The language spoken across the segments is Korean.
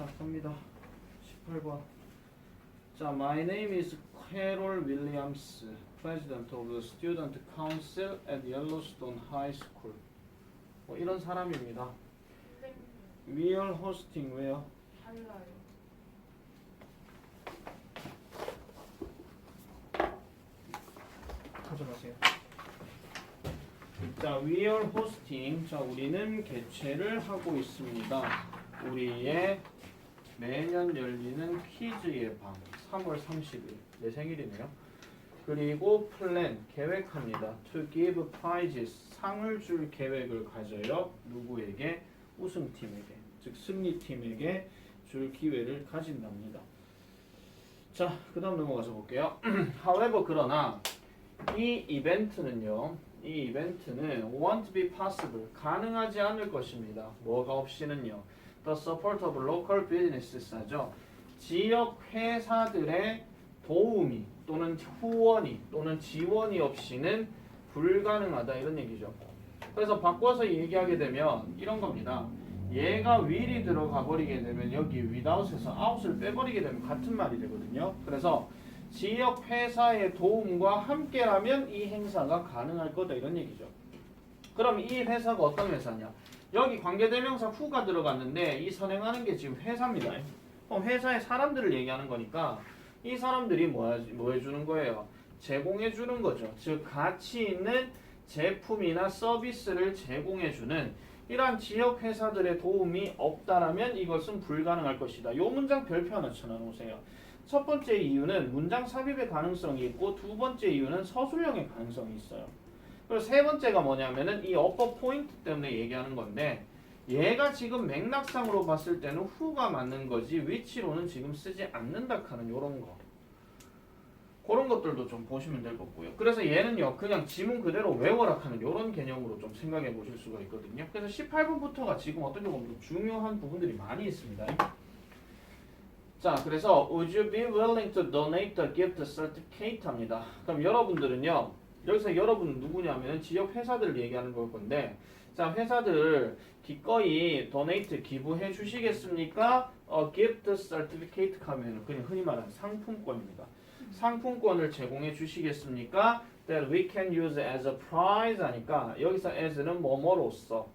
딱 갑니다. 18번. 자, my name is Carol Williams, president of the student council at Yellowstone High School. 뭐 이런 사람입니다. We are hosting where? 달라요. 가져가세요. 자, we are hosting. 자, 우리는 개최를 하고 있습니다. 우리의 매년 열리는 퀴즈의 밤 3월 30일 내 생일이네요. 그리고 플랜 계획합니다. To give prizes 상을 줄 계획을 가져요. 누구에게? 우승팀에게, 즉 승리팀에게 줄 기회를 가진답니다. 자, 그 다음 넘어가서 볼게요. However, 그러나 이 이벤트는 won't be possible, 가능하지 않을 것입니다. 뭐가 없이는요? The support of local businesses죠. 지역 회사들의 도움이 또는 후원이 또는 지원이 없이는 불가능하다 이런 얘기죠. 그래서 바꿔서 얘기하게 되면 이런 겁니다. 얘가 will이 들어가 버리게 되면 여기 without에서 out을 빼버리게 되면 같은 말이 되거든요. 그래서 지역 회사의 도움과 함께라면 이 행사가 가능할 거다 이런 얘기죠. 그럼 이 회사가 어떤 회사냐? 여기 관계대명사 who가 들어갔는데 이 선행하는 게 지금 회사입니다. 그럼 회사의 사람들을 얘기하는 거니까 이 사람들이 뭐 해주는 거예요? 제공해주는 거죠. 즉 가치 있는 제품이나 서비스를 제공해주는 이러한 지역 회사들의 도움이 없다라면 이것은 불가능할 것이다. 이 문장 별표 하나 쳐놓으세요. 첫 번째 이유는 문장 삽입의 가능성이 있고 두 번째 이유는 서술형의 가능성이 있어요. 그리고 세 번째가 뭐냐면은 이 어퍼 포인트 때문에 얘기하는 건데 얘가 지금 맥락상으로 봤을 때는 who가 맞는 거지 which로는 지금 쓰지 않는다 하는 요런 거. 그런 것들도 좀 보시면 될 거고요. 그래서 얘는요 그냥 지문 그대로 외워라 하는 이런 개념으로 좀 생각해 보실 수가 있거든요. 그래서 18번부터가 지금 어떻게 보면 중요한 부분들이 많이 있습니다. 자, 그래서 would you be willing to donate the gift certificate 합니다. 그럼 여러분들은요 여기서 여러분은 누구냐면 지역 회사들을 얘기하는 걸 건데 자, 회사들 기꺼이 donate 기부해 주시겠습니까? gift certificate 하면 그냥 흔히 말하는 상품권입니다. 상품권을 제공해 주시겠습니까? That we can use as a prize 하니까 여기서 as는 뭐뭐로써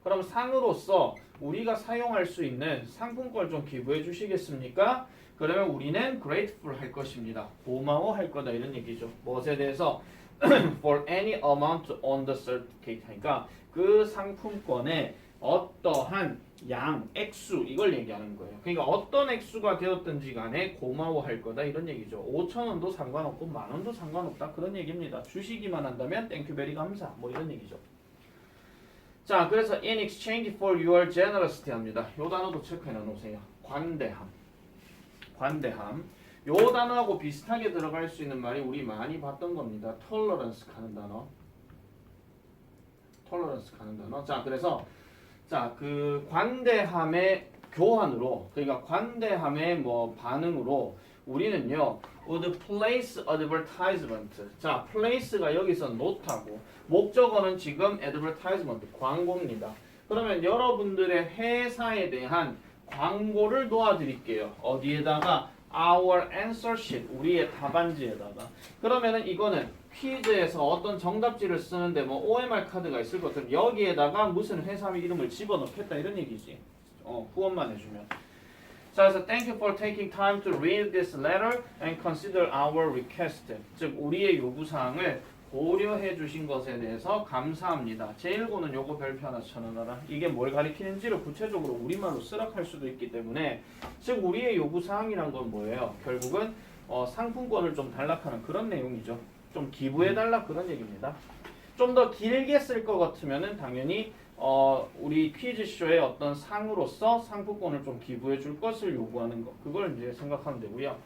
그럼 상으로서 우리가 사용할 수 있는 상품권을 좀 기부해 주시겠습니까? 그러면 우리는 grateful 할 것입니다. 고마워할 거다 이런 얘기죠. 무엇에 대해서? For any amount on the certificate 하니까 그 상품권에 어떠한 양, 액수 이걸 얘기하는 거예요. 그러니까 어떤 액수가 되었든지 간에 고마워할 거다 이런 얘기죠. 5,000원도 상관없고 만원도 상관없다 그런 얘기입니다. 주시기만 한다면 땡큐 베리 감사 뭐 이런 얘기죠. 자, 그래서 in exchange for your generosity 합니다. 요 단어도 체크해 놓으세요. 관대함. 요 단어하고 비슷하게 들어갈 수 있는 말이 우리 많이 봤던 겁니다. tolerance 가는 단어. 자, 그래서 자, 그 관대함의 교환으로 그러니까 관대함의 뭐 반응으로 우리는요 would place advertisement. 자, place가 여기서 note하고 목적어는 지금 advertisement 광고입니다. 그러면 여러분들의 회사에 대한 광고를 도와드릴게요. 어디에다가? Our answer sheet. 우리의 답안지에다가. 그러면은 이거는 퀴즈에서 어떤 정답지를 쓰는데 뭐 OMR 카드가 있을 것 같으면 여기에다가 무슨 회사 이름을 집어넣겠다 이런 얘기지. 후원만 해주면. 자, 그래서 thank you for taking time to read this letter and consider our request. 즉 우리의 요구사항을 고려해 주신 것에 대해서 감사합니다. 제1고는 요거 별표 하나 쳐넣어라. 이게 뭘 가리키는지를 구체적으로 우리말로 쓰라 할 수도 있기 때문에 즉 우리의 요구사항이란 건 뭐예요? 결국은 상품권을 좀 달라하는 그런 내용이죠. 좀 기부해달라 그런 얘기입니다. 좀 더 길게 쓸 것 같으면은 당연히 우리 퀴즈쇼의 어떤 상으로서 상품권을 좀 기부해 줄 것을 요구하는 거 그걸 이제 생각하면 되고요.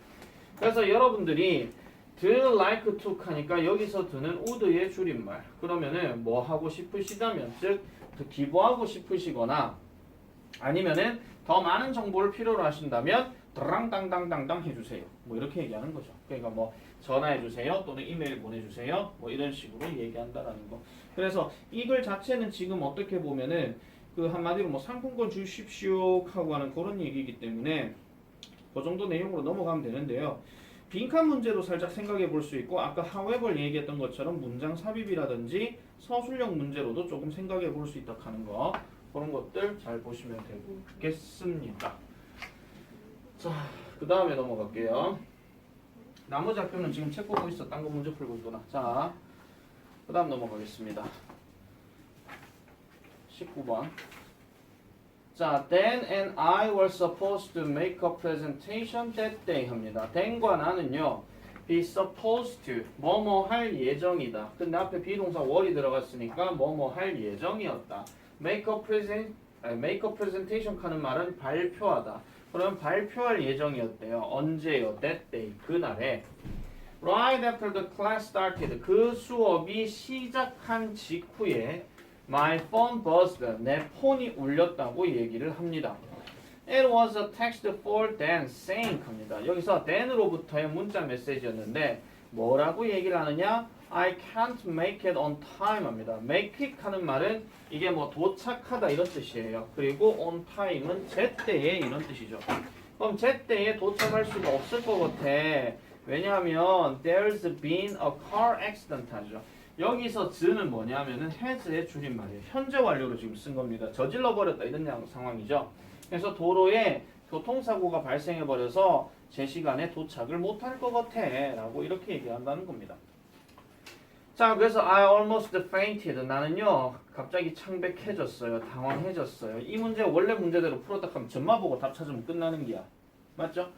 그래서 여러분들이 do like to 하니까 여기서 드는 would의 줄임말 그러면은 뭐 하고 싶으시다면 즉 기부하고 싶으시거나 아니면은 더 많은 정보를 필요로 하신다면 드랑당당당당 해주세요. 뭐 이렇게 얘기하는 거죠. 그러니까 뭐 전화해주세요 또는 이메일 보내주세요 뭐 이런 식으로 얘기한다라는 거. 그래서 이 글 자체는 지금 어떻게 보면은 그 한마디로 뭐 상품권 주십시오 하고 하는 그런 얘기이기 때문에 그 정도 내용으로 넘어가면 되는데요. 빈칸 문제도 살짝 생각해 볼 수 있고 아까 however 얘기했던 것처럼 문장 삽입이라든지 서술형 문제로도 조금 생각해 볼 수 있다 하는 거 그런 것들 잘 보시면 되겠습니다. 자, 그 다음에 넘어갈게요. 나머지 학교는 지금 책 보고 있어. 딴 거 문제 풀고 있구나. 자, 그 다음 넘어가겠습니다. 19번. 자, Dan and I were supposed to make a presentation that day 합니다. Dan과 나는요, be supposed to, 뭐뭐 할 예정이다. 근데 앞에 비동사 were이 들어갔으니까 뭐뭐 할 예정이었다. make a presentation 하는 말은 발표하다. 그럼 발표할 예정이었대요. 언제요? That day, 그날에. Right after the class started, 그 수업이 시작한 직후에 My phone buzzed. 내 폰이 울렸다고 얘기를 합니다. It was a text for Dan saying 합니다. 여기서 Dan으로부터의 문자 메시지였는데 뭐라고 얘기를 하느냐? I can't make it on time 합니다. make it 하는 말은 이게 뭐 도착하다 이런 뜻이에요. 그리고 on time은 제때에 이런 뜻이죠. 그럼 제때에 도착할 수가 없을 것 같아. 왜냐하면 there's been a car accident 하죠. 여기서 즈는 뭐냐면은 has의 줄임말이에요. 현재 완료로 지금 쓴 겁니다. 저질러 버렸다 이런 상황이죠. 그래서 도로에 교통사고가 발생해 버려서 제 시간에 도착을 못할 것 같아 라고 이렇게 얘기한다는 겁니다. 자, 그래서 I almost fainted. 나는요 갑자기 창백해졌어요. 당황해졌어요. 이 문제 원래 문제대로 풀었다 하면 점마 보고 답 찾으면 끝나는 게야. 맞죠?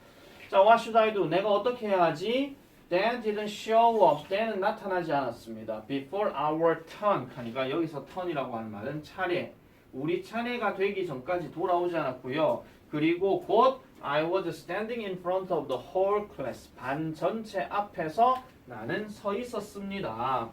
자, what should I do? 내가 어떻게 해야 하지? Dan didn't show up. Dan은 나타나지 않았습니다. Before our turn. 하니까 여기서 turn이라고 하는 말은 차례. 우리 차례가 되기 전까지 돌아오지 않았고요. 그리고 곧 I was standing in front of the whole class. 반 전체 앞에서 나는 서 있었습니다.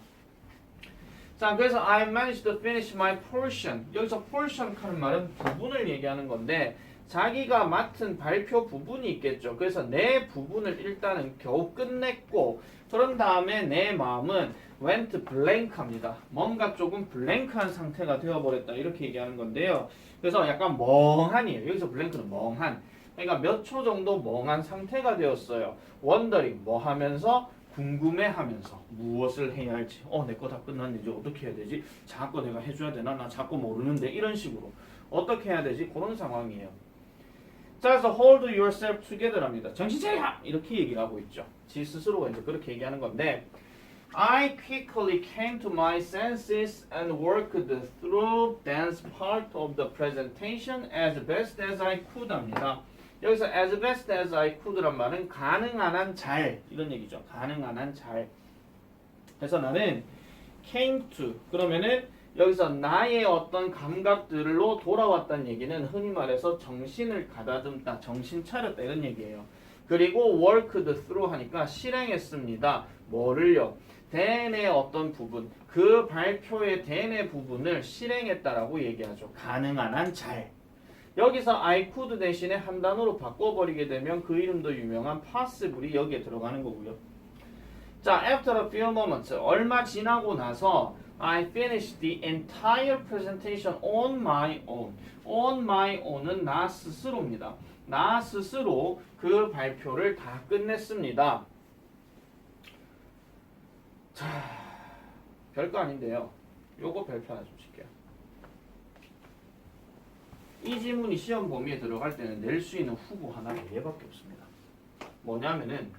자, 그래서 I managed to finish my portion. 여기서 portion 하는 말은 부분을 얘기하는 건데 자기가 맡은 발표 부분이 있겠죠. 그래서 내 부분을 일단은 겨우 끝냈고 그런 다음에 내 마음은 went blank 합니다. 뭔가 조금 블랭크한 상태가 되어버렸다 이렇게 얘기하는 건데요. 그래서 약간 멍한이에요. 여기서 블랭크는 멍한. 그러니까 몇 초 정도 멍한 상태가 되었어요. wondering 뭐 하면서 궁금해하면서 무엇을 해야 할지 내 거 다 끝났네 이제 어떻게 해야 되지? 자꾸 내가 해줘야 되나? 나 자꾸 모르는데 이런 식으로 어떻게 해야 되지? 그런 상황이에요. 자, 그래서 hold yourself together 합니다. 정신 차려! 이렇게 얘기를 하고 있죠. 지 스스로가 이제 그렇게 얘기하는 건데 I quickly came to my senses and worked through Dan's part of the presentation as best as I could 합니다. 여기서 as best as I could란 말은 가능한 한 잘 이런 얘기죠. 가능한 한 잘. 그래서 나는 came to 그러면은 여기서 나의 어떤 감각들로 돌아왔다는 얘기는 흔히 말해서 정신을 가다듬다, 정신 차렸다 이런 얘기예요. 그리고 worked through 하니까 실행했습니다. 뭐를요? Dan의 어떤 부분, 그 발표의 Dan의 부분을 실행했다라고 얘기하죠. 가능한 한 잘. 여기서 I could 대신에 한 단어로 바꿔버리게 되면 그 이름도 유명한 possible이 여기에 들어가는 거고요. 자, after a few moments, 얼마 지나고 나서 I finished the entire presentation on my own. On my own은 나 스스로입니다. 나 스스로 그 발표를 다 끝냈습니다. 자, 별거 아닌데요. 요거 별표 하나 좀 칠게요. 이 지문이 시험 범위에 들어갈 때는 낼 수 있는 후보 하나가 얘밖에 없습니다. 뭐냐면은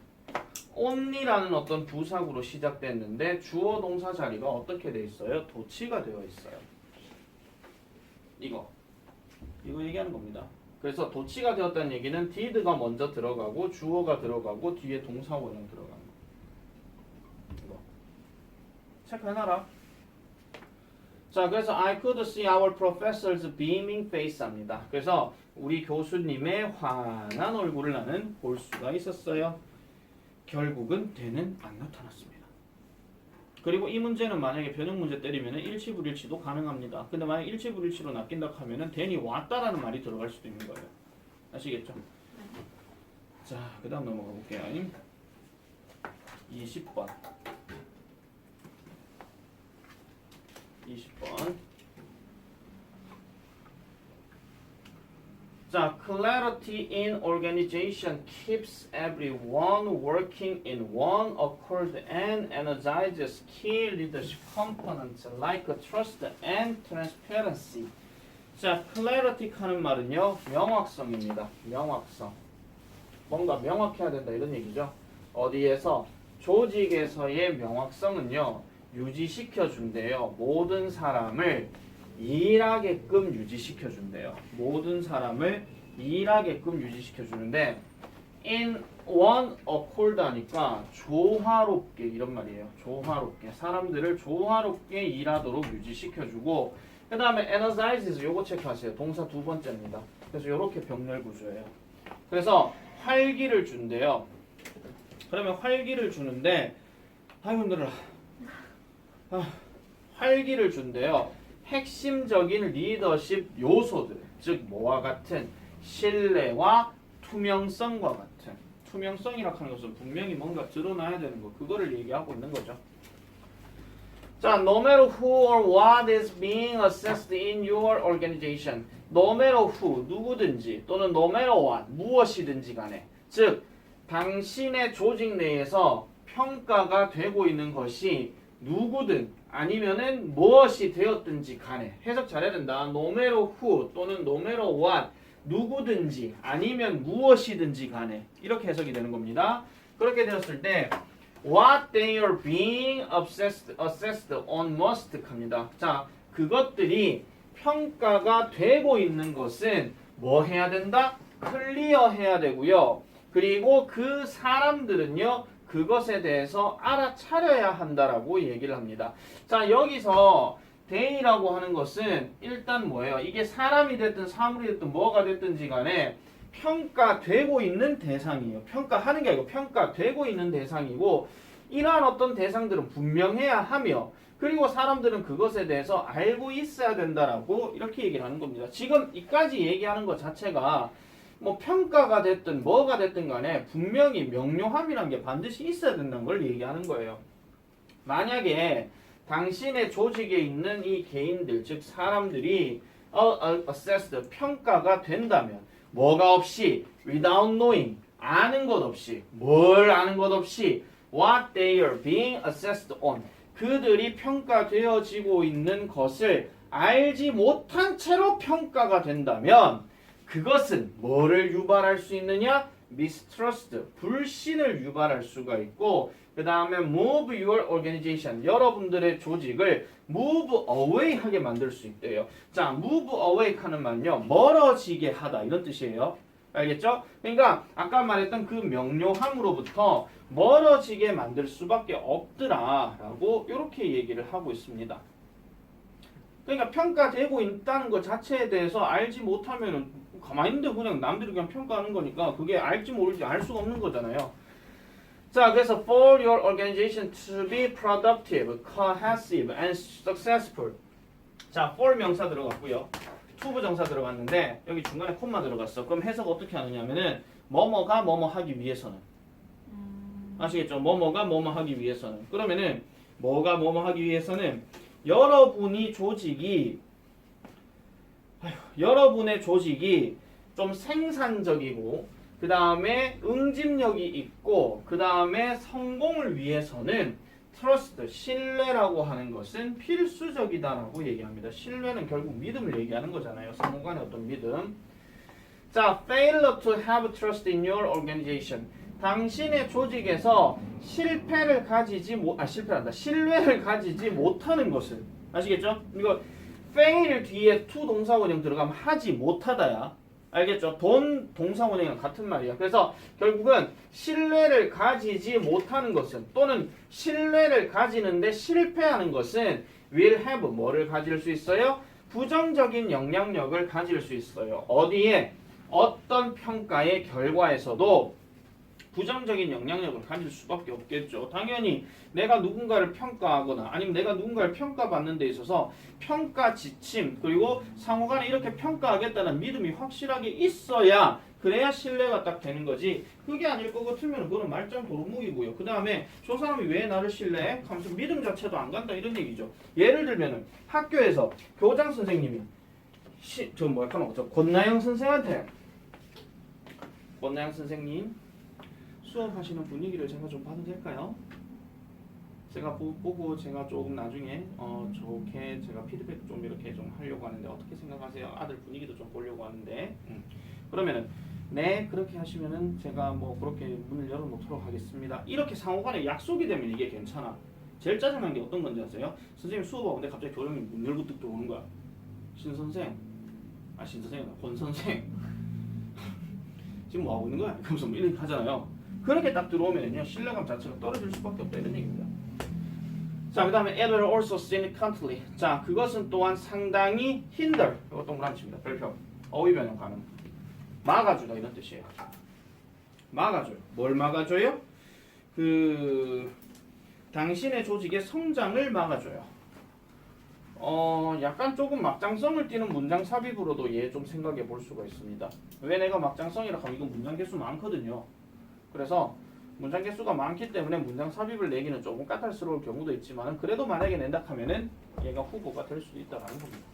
only라는 어떤 부사구로 시작됐는데 주어 동사 자리가 어떻게 돼 있어요? 도치가 되어 있어요. 이거 얘기하는 겁니다. 그래서 도치가 되었다는 얘기는 did가 먼저 들어가고 주어가 들어가고 뒤에 동사 원형 들어가는 거. 이거 체크해놔라. 자, 그래서 I could see our professor's beaming face 합니다. 그래서 우리 교수님의 환한 얼굴을 나는 볼 수가 있었어요. 결국은 대는 안 나타났습니다. 그리고 이 문제는 만약에 변형 문제 때리면 일치불일치도 가능합니다. 근데 만약 일치불일치로 낚인다 하면은 대니 왔다라는 말이 들어갈 수도 있는 거예요. 아시겠죠? 자, 그 다음 넘어가 볼게요. 20번. 20번. 자, clarity in organization keeps everyone working in one accord and energizes key leadership components like trust and transparency. 자, clarity 하는 말은요, 명확성입니다. 명확성. 뭔가 명확해야 된다 이런 얘기죠. 어디에서? 조직에서의 명확성은요, 유지시켜 준대요. 모든 사람을 일하게끔 유지시켜 준대요. 모든 사람을 일하게끔 유지시켜 주는데 in one accord 하니까 조화롭게 이런 말이에요. 조화롭게 사람들을 조화롭게 일하도록 유지시켜 주고 그 다음에 energizes 요거 체크하세요. 동사 두 번째입니다. 그래서 요렇게 병렬 구조예요. 그래서 활기를 준대요. 그러면 활기를 주는데 아이고 힘들어라. 활기를 준대요. 핵심적인 리더십 요소들, 즉 뭐와 같은 신뢰와 투명성과 같은 투명성이라고 하는 것은 분명히 뭔가 드러나야 되는 거 그거를 얘기하고 있는 거죠. 자, no matter who or what is being assessed in your organization. no matter who, 누구든지 또는 no matter what, 무엇이든지 간에 즉 당신의 조직 내에서 평가가 되고 있는 것이 누구든 아니면은 무엇이 되었든지 간에 해석 잘해야 된다. no matter who 또는 no matter what 누구든지 아니면 무엇이든지 간에 이렇게 해석이 되는 겁니다. 그렇게 되었을 때 what they are being assessed on must 합니다. 자, 그것들이 평가가 되고 있는 것은 뭐 해야 된다? 클리어 해야 되고요. 그리고 그 사람들은요. 그것에 대해서 알아차려야 한다라고 얘기를 합니다. 자, 여기서 they라고 하는 것은 일단 뭐예요? 이게 사람이 됐든 사물이 됐든 뭐가 됐든지 간에 평가되고 있는 대상이에요. 평가하는 게 아니고 평가되고 있는 대상이고 이러한 어떤 대상들은 분명해야 하며 그리고 사람들은 그것에 대해서 알고 있어야 된다라고 이렇게 얘기를 하는 겁니다. 지금 이까지 얘기하는 것 자체가 뭐 평가가 됐든 뭐가 됐든 간에 분명히 명료함이란 게 반드시 있어야 된다는 걸 얘기하는 거예요. 만약에 당신의 조직에 있는 이 개인들 즉 사람들이 assessed 평가가 된다면 뭐가 없이 without knowing 아는 것 없이 뭘 아는 것 없이 what they are being assessed on 그들이 평가되어지고 있는 것을 알지 못한 채로 평가가 된다면 그것은 뭐를 유발할 수 있느냐? mistrust, 불신을 유발할 수가 있고 그 다음에 move your organization, 여러분들의 조직을 move away 하게 만들 수 있대요. 자, move away 하는 말은요, 멀어지게 하다 이런 뜻이에요. 알겠죠? 그러니까 아까 말했던 그 명료함으로부터 멀어지게 만들 수밖에 없더라라고 이렇게 얘기를 하고 있습니다. 그러니까 평가되고 있다는 것 자체에 대해서 알지 못하면은 가만히 있는데 그냥 남들이 그냥 평가하는 거니까 그게 알지 모를지 알 수가 없는 거잖아요. 자, 그래서 for your organization to be productive, cohesive, and successful. 자, for 명사 들어갔고요. to 부정사 들어갔는데 여기 중간에 콤마 들어갔어. 그럼 해석 어떻게 하느냐면은 뭐뭐가 뭐뭐 하기 위해서는 아시겠죠? 뭐뭐가 뭐뭐 하기 위해서는 그러면은 뭐가 뭐뭐 하기 위해서는 여러분의 조직이 좀 생산적이고 그 다음에 응집력이 있고 그 다음에 성공을 위해서는 트러스트, 신뢰라고 하는 것은 필수적이다라고 얘기합니다. 신뢰는 결국 믿음을 얘기하는 거잖아요. 상호간의 어떤 믿음. 자, failure to have trust in your organization. 당신의 조직에서 신뢰를 가지지 못하는 것은 아시겠죠? 이거 fail 뒤에 to 동사원형 들어가면 하지 못하다야. 알겠죠? 돈 동사원형이랑 같은 말이야. 그래서 결국은 신뢰를 가지지 못하는 것은 또는 신뢰를 가지는데 실패하는 것은 will have 뭐를 가질 수 있어요? 부정적인 영향력을 가질 수 있어요. 어디에? 어떤 평가의 결과에서도 부정적인 영향력을 가질 수밖에 없겠죠. 당연히 내가 누군가를 평가하거나 아니면 내가 누군가를 평가받는 데 있어서 평가 지침 그리고 상호간에 이렇게 평가하겠다는 믿음이 확실하게 있어야 그래야 신뢰가 딱 되는 거지. 그게 아닐 것 같으면 그건 말짱 도루묵이고요. 그 다음에 저 사람이 왜 나를 신뢰해? 하면서 믿음 자체도 안 간다 이런 얘기죠. 예를 들면은 학교에서 교장 선생님이 권나영 선생한테 원나영 선생님 수업하시는 분위기를 제가 좀 봐도 될까요? 제가 보고 제가 조금 나중에 좋게 제가 피드백 좀 이렇게 좀 하려고 하는데 어떻게 생각하세요? 아들 분위기도 좀 보려고 하는데 그러면은 네 그렇게 하시면은 제가 뭐 그렇게 문을 열어놓도록 하겠습니다. 이렇게 상호간에 약속이 되면 이게 괜찮아. 제일 짜증난 게 어떤 건지 아세요? 선생님 수업하고 근데 갑자기 교장님 문 열고 뚝 들어오는 거야. 신선생 권선생 지금 뭐 하고 있는 거야? 그러면서 뭐 이렇게 하잖아요. 그렇게 딱 들어오면요 신뢰감 자체가 떨어질 수밖에 없다 이런 얘기입니다. 자, 그 다음에 it will also significantly. 자, 그것은 또한 상당히 hinder. 이거 동그라미 칩니다. 별표. 어휘 변형 가능. 막아주다 이런 뜻이에요. 막아줘요. 뭘 막아줘요? 당신의 조직의 성장을 막아줘요. 약간 조금 막장성을 띠는 문장 삽입으로도 얘 좀 생각해 볼 수가 있습니다. 왜 내가 막장성이라 하면 이건 문장 개수 많거든요. 그래서 문장 개수가 많기 때문에 문장 삽입을 내기는 조금 까탈스러울 경우도 있지만 그래도 만약에 낸다 하면은 얘가 후보가 될 수도 있다라는 겁니다.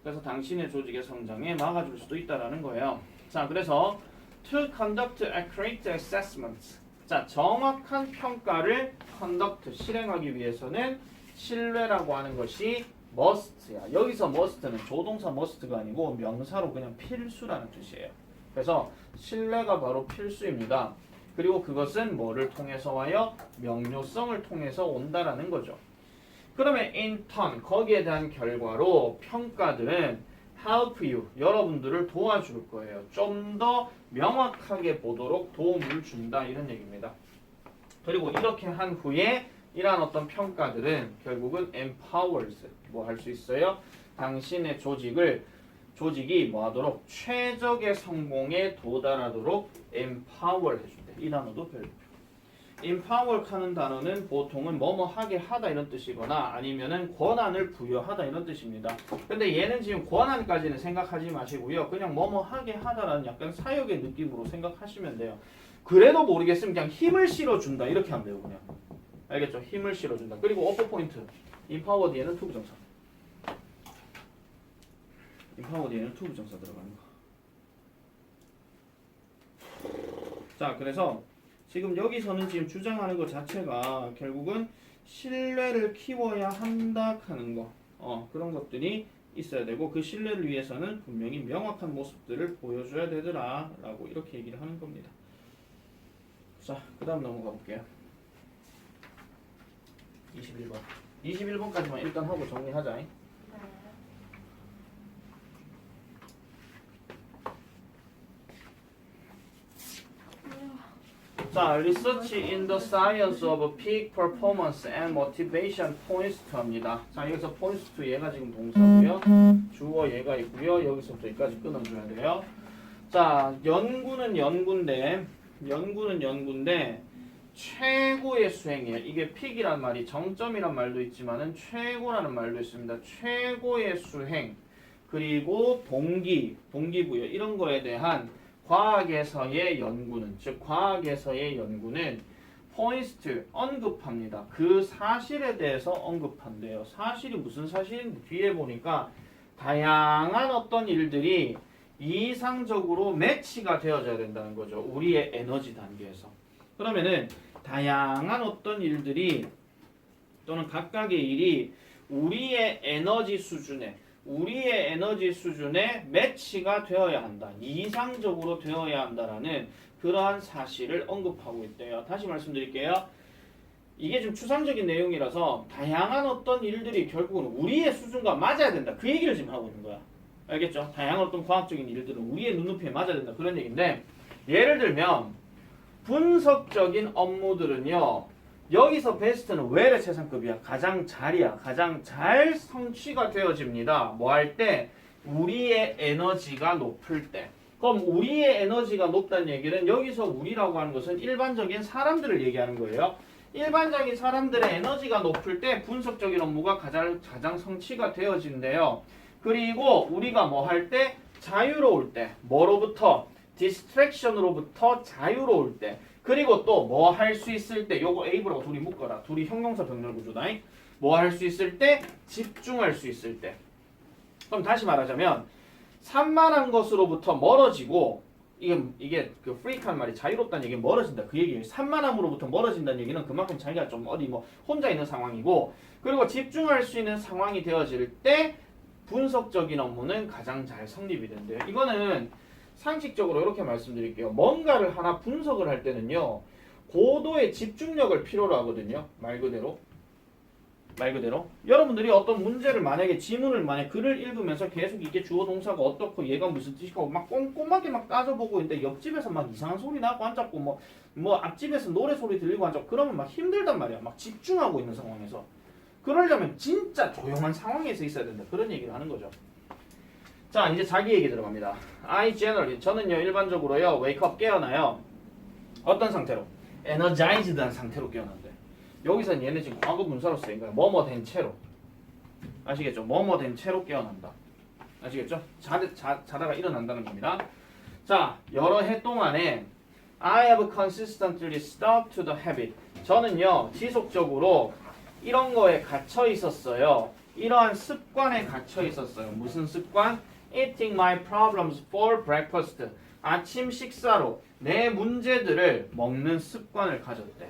그래서 당신의 조직의 성장에 막아줄 수도 있다라는 거예요. 자, 그래서 to conduct accurate assessments. 자, 정확한 평가를 conduct 실행하기 위해서는 신뢰라고 하는 것이 must야. 여기서 must는 조동사 must가 아니고 명사로 그냥 필수라는 뜻이에요. 그래서 신뢰가 바로 필수입니다. 그리고 그것은 뭐를 통해서 와요? 명료성을 통해서 온다라는 거죠. 그러면 in turn 거기에 대한 결과로 평가들은 help you 여러분들을 도와줄 거예요. 좀 더 명확하게 보도록 도움을 준다 이런 얘기입니다. 그리고 이렇게 한 후에 이러한 어떤 평가들은 결국은 empowers 뭐 할 수 있어요? 당신의 조직이 뭐 하도록 최적의 성공에 도달하도록 empower 해준대. 이 단어도 별표. empower 하는 단어는 보통은 뭐뭐 하게 하다 이런 뜻이거나 아니면은 권한을 부여하다 이런 뜻입니다. 근데 얘는 지금 권한까지는 생각하지 마시고요. 그냥 뭐뭐 하게 하다라는 약간 사역의 느낌으로 생각하시면 돼요. 그래도 모르겠으면 그냥 힘을 실어준다 이렇게 하면 돼요. 그냥. 알겠죠? 힘을 실어준다. 그리고 어퍼 포인트. empower 뒤에는 to 부정사. empower 뒤에는 to 부정사 들어가는 거. 자, 그래서 지금 여기서는 지금 주장하는 것 자체가 결국은 신뢰를 키워야 한다 하는 거. 그런 것들이 있어야 되고 그 신뢰를 위해서는 분명히 명확한 모습들을 보여줘야 되더라 라고 이렇게 얘기를 하는 겁니다. 자, 그 다음 넘어가 볼게요. 21번. 21번까지만 일단 하고 정리하자. 자, research in the science of peak performance and motivation points to입니다. 자, 여기서 points to 얘가 지금 동사고요. 주어 얘가 있고요. 여기서부터 여기까지 끊어줘야 돼요. 자, 연구는 연구인데 최고의 수행이에요. 이게 peak이란 말이 정점이란 말도 있지만은 최고라는 말도 있습니다. 최고의 수행 그리고 동기부여 이런 거에 대한 과학에서의 연구는 즉 과학에서의 연구는 points to 언급합니다. 그 사실에 대해서 언급한대요. 사실이 무슨 사실인지 뒤에 보니까 다양한 어떤 일들이 이상적으로 매치가 되어져야 된다는 거죠. 우리의 에너지 단계에서. 그러면은 다양한 어떤 일들이 또는 각각의 일이 우리의 에너지 수준에 매치가 되어야 한다. 이상적으로 되어야 한다라는 그러한 사실을 언급하고 있대요. 다시 말씀드릴게요. 이게 좀 추상적인 내용이라서 다양한 어떤 일들이 결국은 우리의 수준과 맞아야 된다. 그 얘기를 지금 하고 있는 거야. 알겠죠? 다양한 어떤 과학적인 일들은 우리의 눈높이에 맞아야 된다. 그런 얘기인데 예를 들면 분석적인 업무들은요. 여기서 베스트는 왜의 최상급이야? 가장 잘 성취가 되어집니다. 뭐 할 때? 우리의 에너지가 높을 때. 그럼 우리의 에너지가 높다는 얘기는 여기서 우리라고 하는 것은 일반적인 사람들을 얘기하는 거예요. 일반적인 사람들의 에너지가 높을 때 분석적인 업무가 가장 성취가 되어진대요. 그리고 우리가 뭐 할 때? 자유로울 때. 뭐로부터? 디스트랙션으로부터 자유로울 때. 그리고 또 뭐 할 수 있을 때 요거 A브라고 둘이 묶어라. 둘이 형용사 병렬 구조다. 뭐 할 수 있을 때? 집중할 수 있을 때. 그럼 다시 말하자면 산만한 것으로부터 멀어지고 이게 그 프리크한 말이 자유롭다는 얘기는 멀어진다 그 얘기예요. 산만함으로부터 멀어진다는 얘기는 그만큼 자기가 좀 어디 뭐 혼자 있는 상황이고, 그리고 집중할 수 있는 상황이 되어질 때 분석적인 업무는 가장 잘 성립이 된대요. 이거는 상식적으로 이렇게 말씀드릴게요. 뭔가를 하나 분석을 할 때는요, 고도의 집중력을 필요로 하거든요. 말 그대로 여러분들이 어떤 문제를 만약에 지문을 만약 글을 읽으면서 계속 이게 주어 동사가 어떻고 얘가 무슨 뜻이고 막 꼼꼼하게 막 따져보고 있는데 옆집에서 막 이상한 소리 나고 앉았고 뭐 앞집에서 노래 소리 들리고 앉았고 그러면 막 힘들단 말이야. 막 집중하고 있는 상황에서. 그러려면 진짜 조용한 상황에서 있어야 된다. 그런 얘기를 하는 거죠. 자, 이제 자기 얘기 들어갑니다. I generally, 저는요 일반적으로요 wake up 깨어나요. 어떤 상태로? energized한 상태로 깨어난대. 여기서는 얘는 지금 과거 분사로 쓰인 거야. 뭐뭐 된 채로. 아시겠죠? 뭐뭐 된 채로 깨어난다. 아시겠죠? 자다가 일어난다는 겁니다. 자, 여러 해 동안에 I have consistently stuck to the habit. 저는요 지속적으로 이런 거에 갇혀 있었어요. 이러한 습관에 갇혀 있었어요. 무슨 습관? Eating my problems for breakfast. 아침 식사로 내 문제들을 먹는 습관을 가졌대.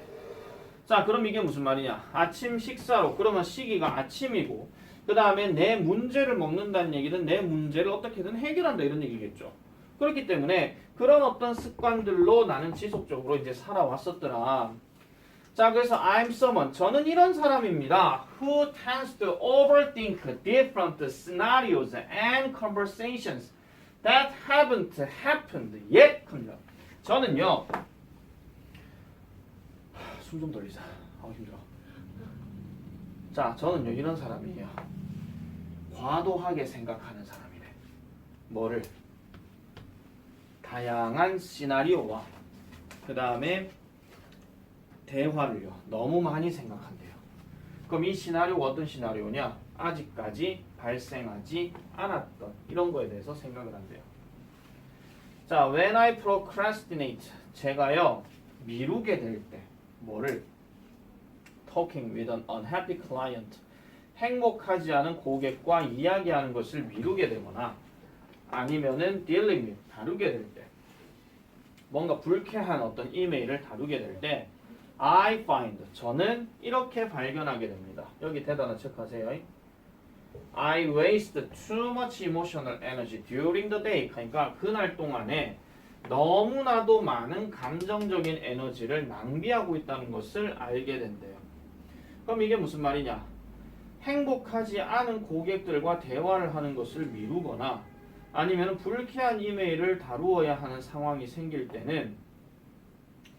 자, 그럼 이게 무슨 말이냐? 아침 식사로, 그러면 시기가 아침이고, 그 다음에 내 문제를 먹는다는 얘기는 내 문제를 어떻게든 해결한다 이런 얘기겠죠. 그렇기 때문에 그런 어떤 습관들로 나는 지속적으로 이제 살아왔었더라. 자, 그래서 I'm someone, 저는 이런 사람입니다. Who tends to overthink different scenarios and conversations that haven't happened yet. 저는요, 숨 좀 돌리자. 힘들어. 자, 저는요 이런 사람이에요. 과도하게 생각하는 사람이래. 뭐를? 다양한 시나리오와 그 다음에 대화를요 너무 많이 생각한대요. 그럼 이 시나리오가 어떤 시나리오냐? 아직까지 발생하지 않았던 이런 거에 대해서 생각을 한대요. 자, when I procrastinate, 제가요 미루게 될 때 뭐를? Talking with an unhappy client, 행복하지 않은 고객과 이야기하는 것을 미루게 되거나 아니면은 dealing with, 다루게 될 때, 뭔가 불쾌한 어떤 이메일을 다루게 될 때 I find, 저는 이렇게 발견하게 됩니다. 여기 대단한 체크하세요. I waste too much emotional energy during the day. 그러니까 그날 동안에 너무나도 많은 감정적인 에너지를 낭비하고 있다는 것을 알게 된대요. 그럼 이게 무슨 말이냐? 행복하지 않은 고객들과 대화를 하는 것을 미루거나 아니면 불쾌한 이메일을 다루어야 하는 상황이 생길 때는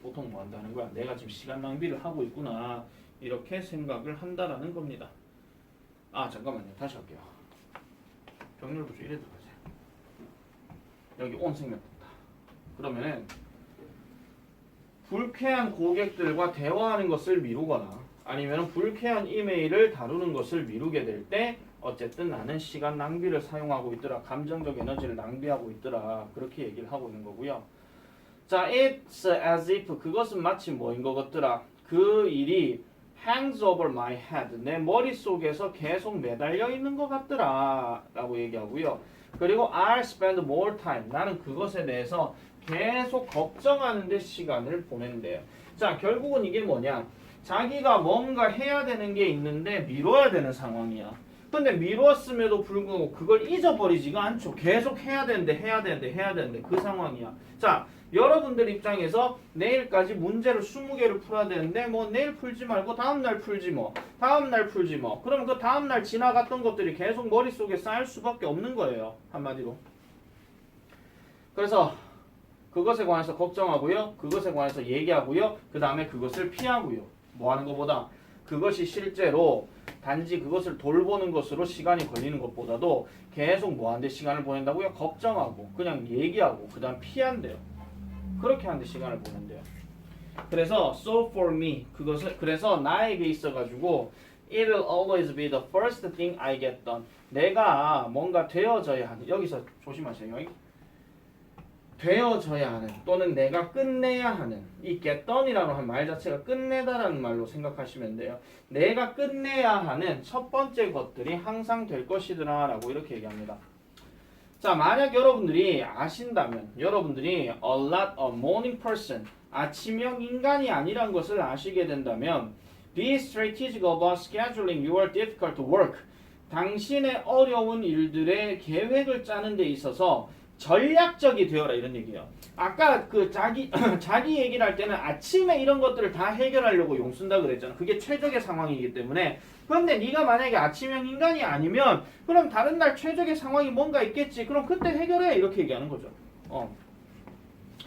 보통 뭐 한다는 거야? 내가 지금 시간 낭비를 하고 있구나 이렇게 생각을 한다라는 겁니다. 아, 잠깐만요. 다시 할게요. 병렬부터 이래 들어가세요. 여기 온 생명 떴다. 그러면은 불쾌한 고객들과 대화하는 것을 미루거나 아니면 불쾌한 이메일을 다루는 것을 미루게 될 때 어쨌든 나는 시간 낭비를 사용하고 있더라. 감정적 에너지를 낭비하고 있더라. 그렇게 얘기를 하고 있는 거고요. 자, it's as if, 그것은 마치 뭐인 것 같더라. 그 일이 hangs over my head, 내 머릿속에서 계속 매달려 있는 것 같더라 라고 얘기하고요. 그리고 I'll spend more time, 나는 그것에 대해서 계속 걱정하는 데 시간을 보낸대요. 자, 결국은 이게 뭐냐? 자기가 뭔가 해야 되는 게 있는데 미뤄야 되는 상황이야. 근데 미뤘음에도 불구하고 그걸 잊어버리지가 않죠. 계속 해야 되는데 그 상황이야. 자, 여러분들 입장에서 내일까지 문제를 20개를 풀어야 되는데 뭐 내일 풀지 말고 다음날 풀지 뭐. 그러면 그 다음날 지나갔던 것들이 계속 머릿속에 쌓일 수밖에 없는 거예요. 한마디로. 그래서 그것에 관해서 걱정하고요. 그것에 관해서 얘기하고요. 그 다음에 그것을 피하고요. 뭐 하는 것보다 그것이 실제로 단지 그것을 돌보는 것으로 시간이 걸리는 것보다도 계속 뭐하는데 시간을 보낸다고요? 걱정하고 그냥 얘기하고 그 다음 피한대요. 그렇게 하는데 시간을 보낸대요. 그래서 so for me, 그것을 그래서 나에게 있어가지고 it will always be the first thing I get done. 내가 뭔가 되어져야 하는, 여기서 조심하세요. 되어져야 하는 또는 내가 끝내야 하는, 이 get done이라는 한 말 자체가 끝내다라는 말로 생각하시면 돼요. 내가 끝내야 하는 첫 번째 것들이 항상 될 것이더라 라고 이렇게 얘기합니다. 자, 만약 여러분들이 아신다면 여러분들이 a lot of morning person 아침형 인간이 아니란 것을 아시게 된다면 be strategic about scheduling your difficult work 당신의 어려운 일들의 계획을 짜는 데 있어서 전략적이 되어라 이런 얘기예요. 아까 그 자기 얘기를 할 때는 아침에 이런 것들을 다 해결하려고 용 쓴다 그랬잖아. 그게 최적의 상황이기 때문에. 그런데 네가 만약에 아침형 인간이 아니면 그럼 다른 날 최적의 상황이 뭔가 있겠지. 그럼 그때 해결해 이렇게 얘기하는 거죠.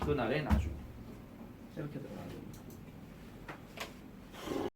그날의 나중 이렇게 들어가.